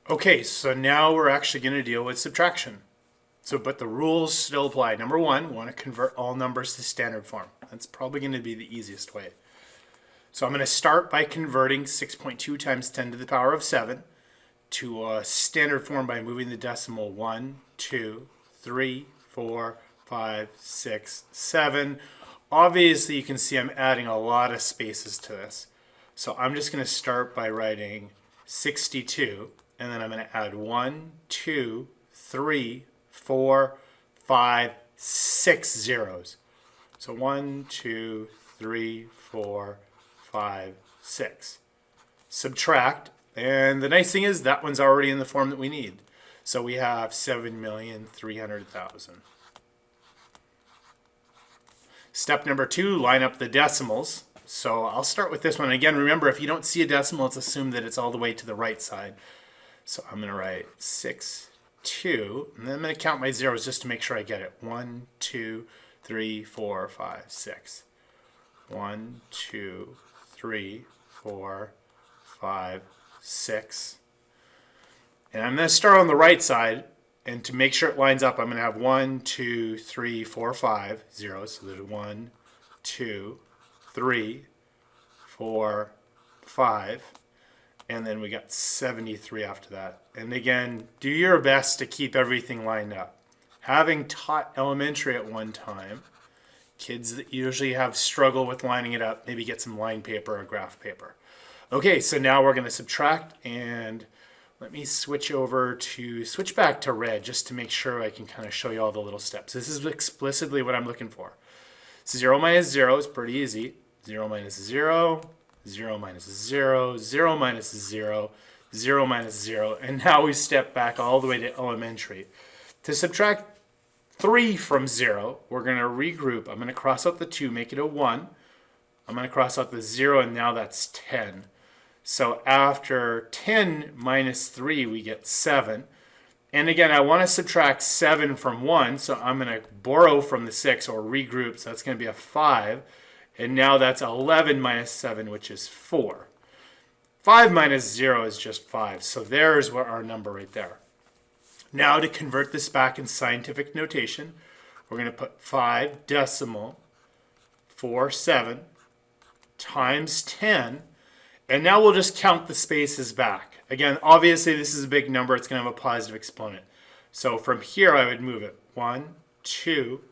Okay, so now we're actually going to deal with subtraction. But the rules still apply. Number one, we want to convert all numbers to standard form. That's probably going to be the easiest way. So I'm going to start by converting 6.2 times 10 to the power of 7 to a standard form by moving the decimal 1, 2, 3, 4, 5, 6, 7. Obviously, you can see I'm adding a lot of spaces to this. So I'm just going to start by writing 62, and then I'm going to add 1, 2, 3, 4, 5, 6 zeros. So 1, 2, 3, 4, 5, 6. Subtract, and the nice thing is that one's already in the form that we need. So we have 7,300,000. Step number 2, line up the decimals. So I'll start with this one. Again, remember, if you don't see a decimal, it's assumed that it's all the way to the right side. So I'm going to write 6, 2, and then I'm going to count my zeros just to make sure I get it. 1, 2, 3, 4, 5, 6. 1, 2, 3, 4, 5, 6. And I'm going to start on the right side, and to make sure it lines up, I'm going to have 1, 2, 3, 4, 5 zeros. So there's 1, 2, 3, 4, 5. And then we got 73 after that. And again, do your best to keep everything lined up. Having taught elementary at one time, kids that usually have struggle with lining it up, maybe get some line paper or graph paper. Okay, so now we're going to subtract, and let me switch back to red just to make sure I can kind of show you all the little steps. This is explicitly what I'm looking for. 0 minus 0 is pretty easy. 0 minus 0, 0 minus 0, 0 minus 0, 0 minus 0, and now we step back all the way to elementary. To subtract 3 from 0, we're going to regroup. I'm going to cross out the 2, make it a 1. I'm going to cross out the 0, and now that's 10. So after 10 minus 3, we get 7. And again, I want to subtract 7 from 1, so I'm going to borrow from the 6 or regroup, so that's going to be a 5. And now that's 11 minus 7, which is 4. 5 minus 0 is just 5, so there's our number right there. Now to convert this back in scientific notation, we're going to put 5 decimal 47 times 10, and now we'll just count the spaces back. Again, obviously this is a big number, it's going to have a positive exponent. So from here I would move it 1, 2,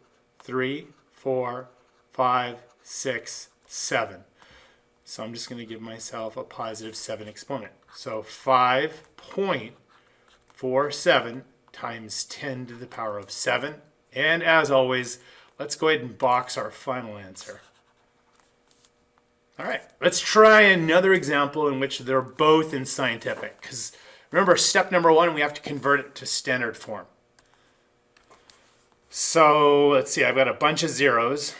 3, 4, 5, 6, 7. So I'm just going to give myself a positive 7 exponent. So 5.47 times 10 to the power of 7. And as always, let's go ahead and box our final answer. All right, let's try another example in which they're both in scientific. Because remember, step number 1, we have to convert it to standard form. So let's see, I've got a bunch of zeros.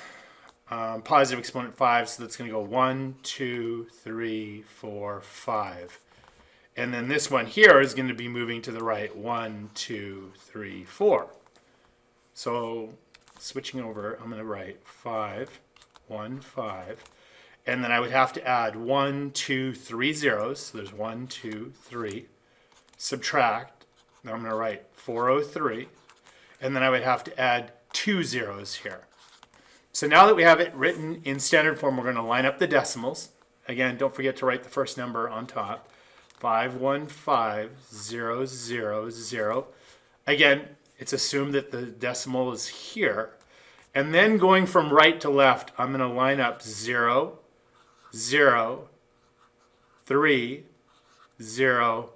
Positive exponent 5, so that's going to go 1, 2, 3, 4, 5. And then this one here is going to be moving to the right, 1, 2, 3, 4. So switching over, I'm going to write 5, 1, 5. And then I would have to add 1, 2, 3 zeros. So there's 1, 2, 3. Subtract. Now I'm going to write 403. And then I would have to add 2 zeros here. So now that we have it written in standard form, we're going to line up the decimals. Again, don't forget to write the first number on top. 515,000. Again, it's assumed that the decimal is here. And then going from right to left, I'm going to line up 0, 0, 3, 0,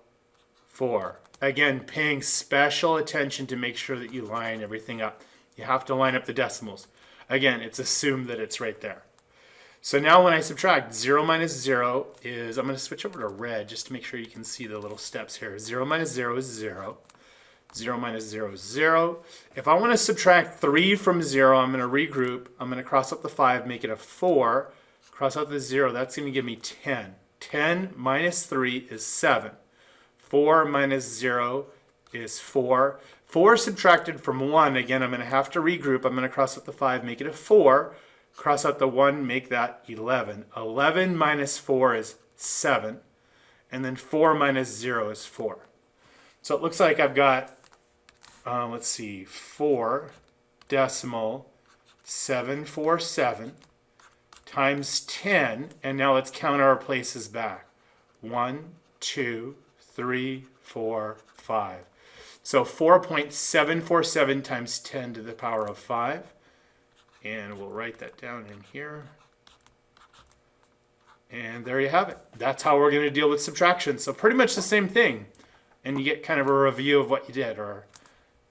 4. Again, paying special attention to make sure that you line everything up. You have to line up the decimals. Again, it's assumed that it's right there. So now when I subtract, 0 minus 0 is, I'm going to switch over to red just to make sure you can see the little steps here. 0 minus 0 is 0. 0 minus 0 is 0. If I want to subtract 3 from 0, I'm going to regroup. I'm going to cross out the 5, make it a 4. Cross out the 0, that's going to give me 10. 10 minus 3 is 7. 4 minus 0 is 4. 4 subtracted from 1, again, I'm going to have to regroup. I'm going to cross out the 5, make it a 4. Cross out the 1, make that 11. 11 minus 4 is 7. And then 4 minus 0 is 4. So it looks like I've got, let's see, 4.747 times 10, and now let's count our places back. 1, 2, 3, 4, 5. So 4.747 times 10 to the power of 5. And we'll write that down in here. And there you have it. That's how we're going to deal with subtraction. So pretty much the same thing. And you get kind of a review of what you did, or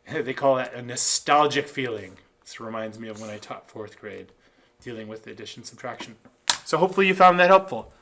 they call that a nostalgic feeling. This reminds me of when I taught 4th grade, dealing with addition, subtraction. So hopefully you found that helpful.